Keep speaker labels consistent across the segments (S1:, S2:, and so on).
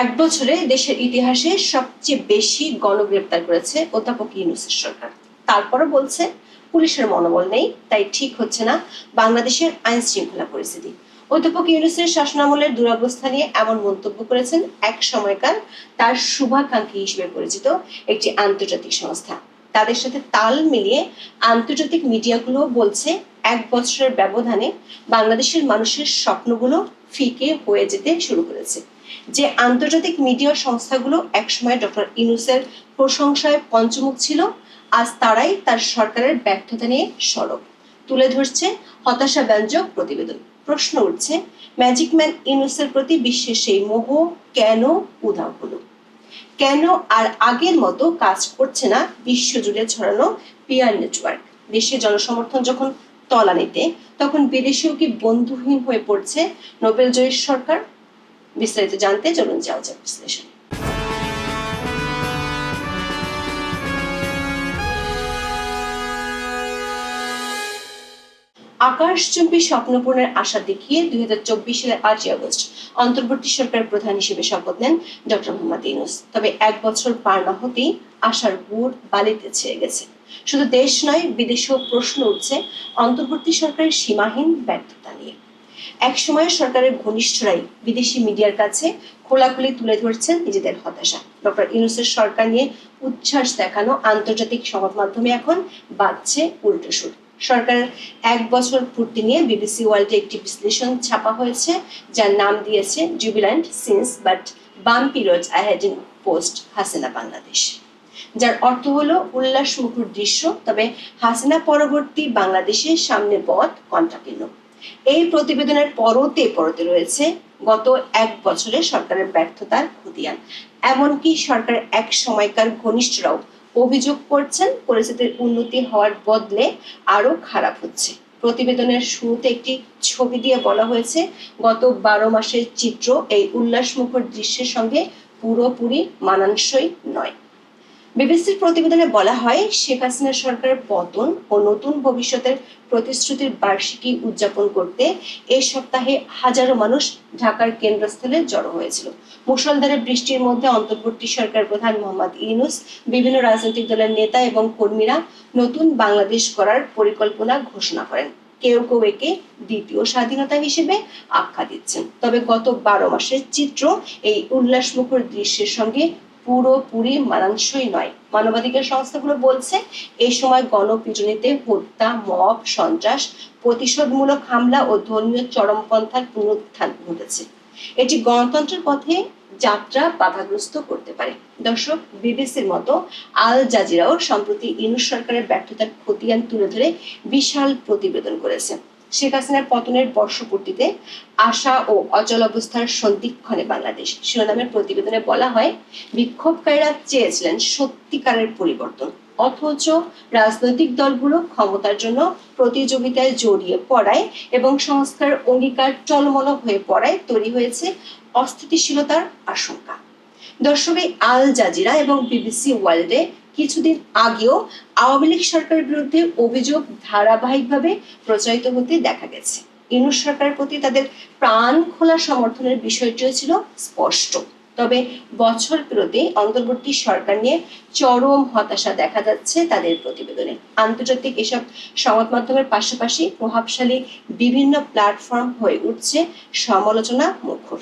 S1: এক বছরে দেশের ইতিহাসে সবচেয়ে বেশি গণগ্রেপ্তার করেছে অধ্যাপক ইউনূসের সরকার। তারপরও বলছে পুলিশের মনোবল নেই, তাই ঠিক হচ্ছে না বাংলাদেশের আইন শৃঙ্খলা পরিস্থিতি। অধ্যাপক ইউনূসের শাসনামলের দুরবস্থা নিয়ে এমন মন্তব্য করেছেন এক সময়কার তার শুভাকাঙ্ক্ষী হিসেবে পরিচিত একটি আন্তর্জাতিক সংস্থা। তাদের সাথে তাল মিলিয়ে আন্তর্জাতিক মিডিয়াগুলো বলছে এক বছরের ব্যবধানে বাংলাদেশের মানুষের স্বপ্নগুলো ফিকে হয়ে যেতে শুরু করেছে। যে আন্তর্জাতিক মিডিয়া সংস্থাগুলো একসময় ডক্টর ইউনূসের প্রশংসায় পঞ্চমুখ ছিল, আজ তারাই তার সরকারের ব্যর্থতা নিয়ে সরব। তুলে ধরছে হতাশাব্যঞ্জক প্রতিবেদন। প্রশ্ন উঠছে, ম্যাজিক ম্যান ইউনূসের প্রতি বিশ্বের সেই মোহ কেন উধাও হলো? কেন আর আগের মতো কাজ করছে না বিশ্বজুড়ে ছড়ানো পিয়ার নেটওয়ার্ক? দেশে জনসমর্থন যখন তলানিতে, তখন বিদেশেও কি বন্ধুহীন হয়ে পড়ছে নোবেলজয়ী সরকার? বিস্তারিত জানতে চলুন যাওয়া যাক বিশ্লেষণ। আকাশচুম্বী স্বপ্নপূরণের আশা দেখিয়ে 2024 সালের 8ই আগস্ট অন্তর্বর্তী সরকারের প্রধান হিসেবে শপথ নেন ডক্টর মোহাম্মদ ইউনূস। তবে এক বছর পার না হতেই আশার গুড় বালিতে ছেয়ে গেছে। শুধু দেশ নয়, বিদেশেও প্রশ্ন উঠছে অন্তর্বর্তী সরকারের সীমাহীন ব্যর্থতা নিয়ে। এক সময় সরকারের ঘনিষ্ঠরাই বিদেশি মিডিয়ার কাছে খোলাখুলি তুলে ধরছেন নিজেদের হতাশা। ডক্টর ইউনূসের সরকার নিয়ে উচ্ছ্বাস দেখানো আন্তর্জাতিক সংবাদ মাধ্যমে এখন বাজছে উল্টো সুর। সরকারের এক বছর পূর্তি নিয়ে বিবিসি ওয়ার্ল্ডে একটি বিশ্লেষণ ছাপা হয়েছে, যার নাম দিয়েছে jubilant since but bumpy roads ahead in post Hasina Bangladesh, যার অর্থ হলো উল্লাস মুখর দৃশ্য, তবে হাসিনা পরবর্তী বাংলাদেশের সামনে পথ কণ্ঠাকীর্ণ। এই প্রতিবেদনের পরতে পরতে রয়েছে গত এক বছরে সরকারের ব্যর্থতার খতিয়ান। এমনকি সরকার এক সময়কার ঘনিষ্ঠরাও অভিযোগ করছেন পরিস্থিতির উন্নতি হওয়ার বদলে আরো খারাপ হচ্ছে। প্রতিবেদনের শুরুতে একটি ছবি দিয়ে বলা হয়েছে, গত 12 মাসের চিত্র এই উল্লাসমুখর দৃশ্যের সঙ্গে পুরোপুরি মানানসই নয়। বিবিসির প্রতিবেদনে বলা হয়, শেখ হাসিনা সরকারের পতন ও নতুন ভবিষ্যতের প্রতিশ্রুতির বার্ষিকী উদযাপন করতে এই সপ্তাহে হাজারো মানুষ ঢাকার কেন্দ্রস্থলে জড়ো হয়েছিল। মুষলধারে বৃষ্টির মধ্যে অন্তর্বর্তী সরকার প্রধান মোহাম্মদ ইউনূস, বিভিন্ন রাজনৈতিক দলের নেতা এবং কর্মীরা নতুন বাংলাদেশ গড়ার পরিকল্পনা ঘোষণা করেন। কেউ কেউ একে দ্বিতীয় স্বাধীনতা হিসেবে আখ্যা দিচ্ছেন। তবে গত 12 মাসের চিত্র এই উল্লাসমুখর দৃশ্যের সঙ্গে পুরোপুরি মানানসই নয়। মানবাধিকার সংস্থাগুলো বলছে, এই সময় গণপিটুনিতে হত্যা, মব, সন্ত্রাস, প্রতিশোধমূলক হামলা ও ধর্মীয় চরমপন্থার পুনরুত্থান ঘটেছে। এটি গণতন্ত্রের পথে যাত্রা বাধাগ্রস্ত করতে পারে। দর্শক, বিবিসির মতো আল জাজিরাও সম্প্রতি ইউনূস সরকারের ব্যর্থতার খতিয়ান তুলে ধরে বিশাল প্রতিবেদন করেছে। শেখ হাসিনার পতনের বর্ষপূর্তিতে আশা ও অচল অবস্থার সন্ধিক্ষণে বাংলাদেশ শিরোনামের প্রতিবেদনে বলা হয়, বিক্ষোভকারীরা চেয়েছিলেন সত্যিকারের পরিবর্তন, অথচ রাজনৈতিক দলগুলো ক্ষমতার জন্য প্রতিযোগিতায় জড়িয়ে পড়ায় এবং সংস্কার অঙ্গীকার টলমল হয়ে পড়ায় তৈরি হয়েছে অস্থিতিশীলতার আশঙ্কা। দর্শক, আল জাজিরা এবং বিবিসি ওয়ার্ল্ডে কিছুদিন আগেও আওয়ামী লীগ সরকারের বিরুদ্ধে অভিযোগ ধারাবাহিকভাবে প্রচারিত হতে দেখা গেছে। ইউনূস সরকারের প্রতি তাদের প্রাণ খোলা সমর্থনের বিষয়টিও ছিল স্পষ্ট। তবে বছর পেরোতে অন্তর্বর্তী সরকার নিয়ে চরম হতাশা দেখা যাচ্ছে তাদের প্রতিবেদনে। আন্তর্জাতিক এসব সংবাদ মাধ্যমের পাশাপাশি প্রভাবশালী বিভিন্ন প্ল্যাটফর্ম হয়ে উঠছে সমালোচনা মুখর।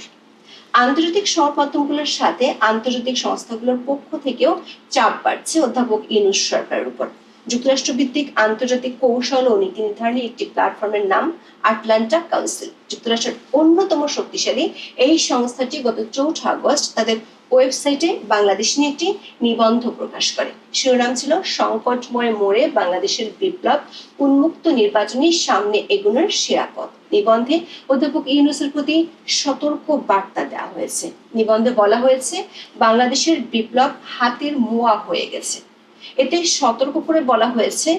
S1: আন্তর্জাতিক সংবাদ মাধ্যমগুলোর সাথে আন্তর্জাতিক সংস্থাগুলোর পক্ষ থেকেও চাপ বাড়ছে অধ্যাপক ইউনূস সরকারের উপর। যুক্তরাষ্ট্রভিত্তিক আন্তর্জাতিক কৌশল ও নীতি নির্ধারণী একটি প্ল্যাটফর্মের নাম আটলান্টা কাউন্সিল। যুক্তরাষ্ট্রের অন্যতম শক্তিশালী এই সংস্থাটি গত 4 আগস্ট তাদের ওয়েবসাইটে বাংলাদেশ নিয়ে একটি নিবন্ধ প্রকাশ করে। শিরোনাম ছিল, সংকটময় মোড়ে বাংলাদেশের বিপ্লব, উন্মুক্ত নির্বাচনী সামনে এগোনোর সেরা পথ। নিবন্ধে অধ্যাপক ইউনূসের প্রতি সতর্ক বার্তা দেওয়া হয়েছে। নিবন্ধে বলা হয়েছে, বাংলাদেশের বিপ্লব হাতের মোয়া হয়ে গেছে। এতে সতর্ক করে বলা হয়েছে,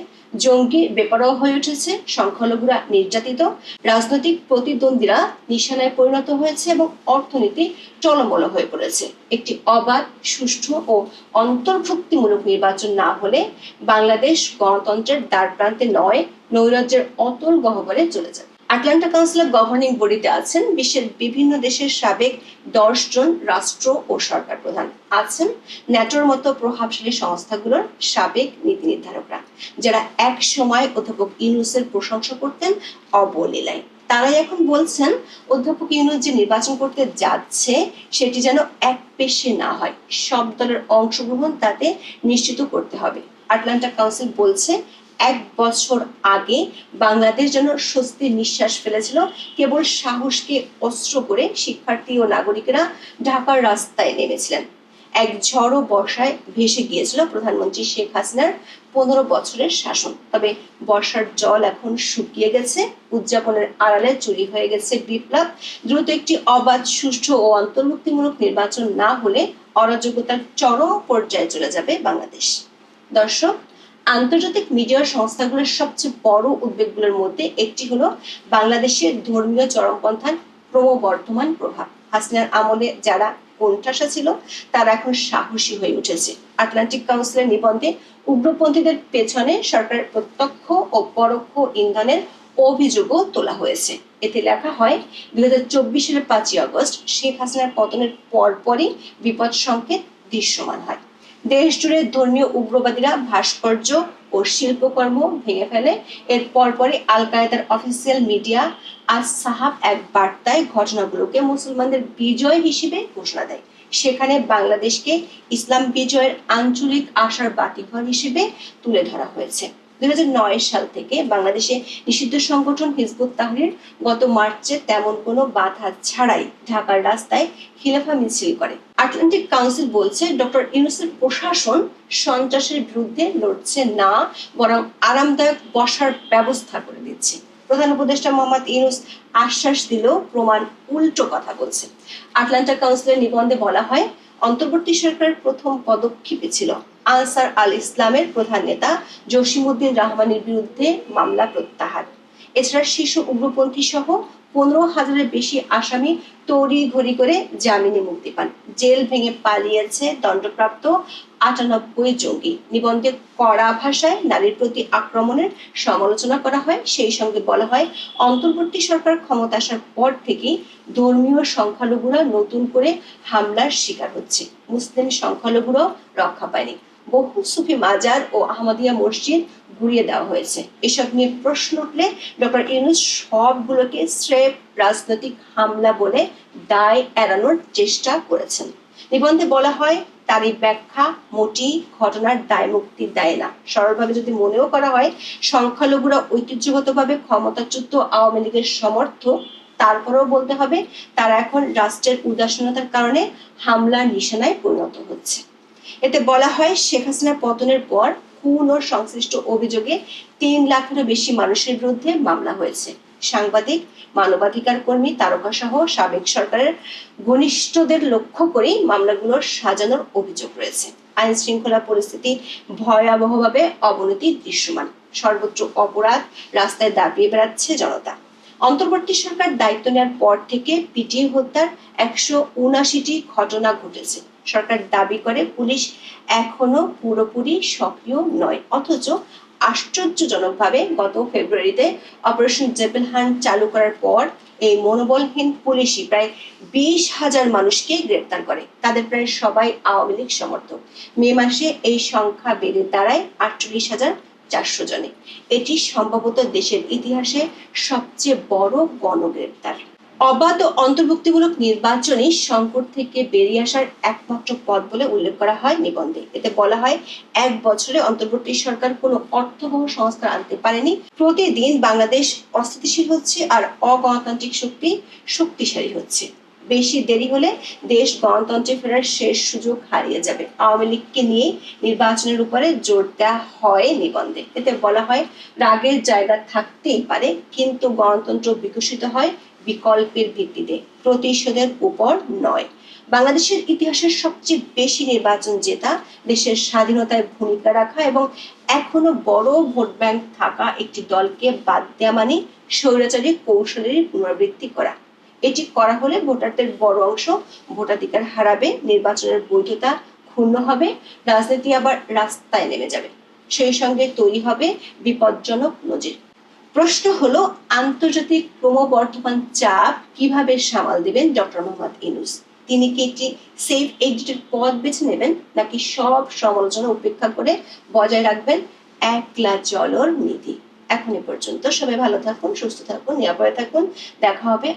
S1: জঙ্গি বেপরোয়া হয়ে উঠেছে, সংখ্যালঘুরা নির্যাতিত, রাজনৈতিক প্রতিদ্বন্দ্বীরা নিশানায় পরিণত হয়েছে এবং অর্থনীতি টলমল হয়ে পড়েছে। একটি অবাধ, সুষ্ঠু ও অন্তর্ভুক্তিমূলক নির্বাচন না হলে বাংলাদেশ গণতন্ত্রের দ্বারপ্রান্তে নয়, নৈরাজ্যের অতল গহ্বরে চলে যাবে। আটলান্টা কাউন্সিলের গভর্নিং বডিতে আছেন বিশ্বের বিভিন্ন দেশের সাবেক 10 জন রাষ্ট্র ও সরকার প্রধান, আছেন ন্যাটোর মতো প্রভাবশালী সংস্থাগুলোর সাবেক নীতি নির্ধারকরা, যারা এক সময় অধ্যাপক ইউনূসের প্রশংসা করতেন অবলীলায়। তারাই এখন বলছেন অধ্যাপক ইউনূস যে নির্বাচন করতে যাচ্ছে সেটি যেন এক পেশে না হয়, সব দলের অংশগ্রহণ তাতে নিশ্চিত করতে হবে। আটলান্টা কাউন্সিল বলছে 1 বছর আগে বাংলাদেশ যেন স্বস্তির নিঃশ্বাস ফেলেছিল কেবল সাহসকে অস্ত্র করে শিক্ষার্থী ও নাগরিকেরা ঢাকার রাস্তায় নেমেছিলেন। এক ঝড়ো বর্ষায় ভেসে গিয়েছিল প্রধানমন্ত্রী শেখ হাসিনার 15 বছরের শাসন। তবে বর্ষার জল এখন শুকিয়ে গেছে, উদযাপনের আড়ালে চুরি হয়ে গেছে বিপ্লব। দ্রুত একটি অবাধ, সুষ্ঠু ও অন্তর্ভুক্তিমূলক নির্বাচন না হলে অরাজকতার চরম পর্যায়ে চলে যাবে বাংলাদেশ। দর্শক, আন্তর্জাতিক মিডিয়া সংস্থাগুলোর সবচেয়ে বড় উদ্বেগগুলোর মধ্যে একটি হলো বাংলাদেশের ধর্মীয় চরমপন্থার ক্রমবর্ধমান প্রভাব। হাসিনার আমলে যারা কোণঠাসা ছিল তারা এখন সাহসী হয়ে উঠেছে। আটলান্টিক কাউন্সিলের নিবন্ধে উগ্রপন্থীদের পেছনে সরকারের প্রত্যক্ষ ও পরোক্ষ ইন্ধনের অভিযোগও তোলা হয়েছে। এতে লেখা হয় 2024 সালের 5ই আগস্ট শেখ হাসিনার পতনের পরপরই বিপদ সংকেত দৃশ্যমান হয়। দেশ জুড়ে ধর্মীয় উগ্রবাদীরা ভাস্কর্য ও শিল্পকর্ম ভেঙে ফেলে। এর পরপরই আল কায়েদার অফিসিয়াল মিডিয়া আজ সাহাব এক বার্তায় ঘটনাগুলোকে মুসলমানদের বিজয় হিসেবে ঘোষণা দেয়। সেখানে বাংলাদেশকে ইসলাম বিজয়ের আঞ্চলিক আশার বাতিঘর হিসেবে তুলে ধরা হয়েছে। 2009 সাল থেকে বাংলাদেশে নিষিদ্ধ সংগঠন হিজবুত তাহরীর গত মার্চে তেমন কোনো বাধা ছাড়াই ঢাকার রাস্তায় খিলাফা মিছিল করে। আটলান্টিক কাউন্সিল বলছে ডক্টর ইউনূসের প্রশাসন সন্ত্রাসের বিরুদ্ধে লড়ছে না, বরং আরামদায়ক বসার ব্যবস্থা করে দিচ্ছে। প্রধান উপদেষ্টা মোহাম্মদ ইউনূস আশ্বাস দিলেও প্রমাণ উল্টো কথা বলছে। আটলান্টা কাউন্সিলের নিবন্ধে বলা হয়, অন্তর্বর্তী সরকারের প্রথম পদক্ষেপে ছিল আনসার আল ইসলামের প্রধান নেতা জসিমউদ্দিন রহমানের বিরুদ্ধে মামলা প্রত্যাহার। এছাড়া শীর্ষ উগ্রপন্থী সহ 15,000-এর বেশি আসামি তড়িঘড়ি করে জামিনে মুক্তি পান। জেল ভেঙে পালিয়েছে দণ্ডপ্রাপ্ত 98 জঙ্গি। নিবন্ধে কড়া ভাষায় নারীর প্রতি আক্রমণের সমালোচনা করা হয়। সেই সঙ্গে বলা হয়, অন্তর্বর্তী সরকার ক্ষমতা আসার পর থেকেই ধর্মীয় সংখ্যালঘুরা নতুন করে হামলার শিকার হচ্ছে। মুসলিম সংখ্যালঘুরা রক্ষা পায়নি। বহু সুফি মাজার ও আহমদিয়া মসজিদ ঘুরিয়ে দেওয়া হয়েছে। এসব নিয়ে প্রশ্ন উঠলে ডক্টর ইউনূস সবগুলোকে স্রেফ রাজনৈতিক হামলা বলে দায় এড়ানোর চেষ্টা করেছেন। নিবন্ধে বলা হয়, তার এই ব্যাখ্যা মোটেই ঘটনার দায় মুক্তি দেয় না। সরলভাবে যদি মনেও করা হয় সংখ্যালঘুরা ঐতিহ্যগতভাবে ক্ষমতাচ্যুত আওয়ামী লীগের সমর্থক, তারপরেও বলতে হবে তারা এখন রাষ্ট্রের উদাসীনতার কারণে হামলার নিশানায় পরিণত হচ্ছে। এতে বলা হয়, শেখ হাসিনার পতনের পর খুন ও সংশ্লিষ্ট অভিযোগে 3 লাখেরও বেশি মানুষের বিরুদ্ধে মামলা হয়েছে। সাংবাদিক, মানবাধিকার কর্মী, তারকা সহ সাবেক সরকারের ঘনিষ্ঠদের লক্ষ্য করেই মামলাগুলো সাজানোর অভিযোগ রয়েছে। আইন শৃঙ্খলা পরিস্থিতি ভয়াবহভাবে অবনতি দৃশ্যমান। সর্বোচ্চ অপরাধ, রাস্তায় দাপিয়ে বেড়াচ্ছে জনতা। অন্তর্বর্তী সরকার দায়িত্ব নেওয়ার পর থেকে পিটিয়ে হত্যার 179টি ঘটনা ঘটেছে। সরকার দাবি করে পুলিশ এখনো পুরোপুরি সক্রিয় নয়, অথচ আশ্চর্যজনকভাবে গত ফেব্রুয়ারিতে অপারেশন জেবেল হান্ট চালু করার পর এই মনোবলহীন পুলিশই প্রায় 20,000 মানুষকে গ্রেপ্তার করে। তাদের প্রায় সবাই আওয়ামী লীগ সমর্থক। মে মাসে এই সংখ্যা বেড়ে দাঁড়ায় 48,400 জনে। এটি সম্ভবত দেশের ইতিহাসে সবচেয়ে বড় গণগ্রেপ্তার। অবাধ ও অন্তর্ভুক্তিমূলক নির্বাচনই সংকট থেকে বেরিয়ে আসার একমাত্র পথ বলে উল্লেখ করা হয় নিবন্ধে। এতে বলা হয়, 1 বছরে অন্তর্বর্তী সরকার কোনো অর্থবহ সংস্কার আনতে পারেনি। প্রতিদিন বাংলাদেশ অস্থিতিশীল হচ্ছে আর অগণতান্ত্রিক শক্তি শক্তিশালী হচ্ছে। বেশি দেরি হলে দেশ গণতন্ত্রে ফেরার শেষ সুযোগ হারিয়ে যাবে। আওয়ামী লীগকে নিয়ে নির্বাচনের উপরে জোর দেওয়া হয় নিবন্ধে। এতে বলা হয়, রাগের জায়গা থাকতেই পারে, কিন্তু গণতন্ত্র বিকশিত হয় বিকল্পের ভিত্তিতে, প্রতিশোধের উপর নয়। বাংলাদেশের ইতিহাসের সবচেয়ে বেশি নির্বাচন জেতা, দেশের স্বাধীনতায় ভূমিকা রাখা এবং এখনো বড় ভোট ব্যাংক থাকা একটি দলকে বাদ দেওয়া মানে স্বৈরাচারী কৌশলের পুনরাবৃত্তি করা। এটি করা হলে ভোটারদের বড় অংশ ভোটাধিকার হারাবে, নির্বাচনের বৈধতা ক্ষুণ্ণ হবে, রাজনীতি আবার রাস্তায় নেমে যাবে। সেই সঙ্গে তৈরি হবে বিপজ্জনক নজির। প্রশ্ন হলো, আন্তর্জাতিক ক্রমবর্ধমান চাপ কিভাবে সামাল দিবেন ডক্টর মোহাম্মদ ইউনূস? তিনি কি একটি সেফ এক্সিটের পথ বেছে নেবেন, নাকি সব সমালোচনা উপেক্ষা করে বজায় রাখবেন একলা চলর নীতি? এখন এ পর্যন্ত। সবাই ভালো থাকুন, সুস্থ থাকুন, নিরাপদে থাকুন। দেখা হবে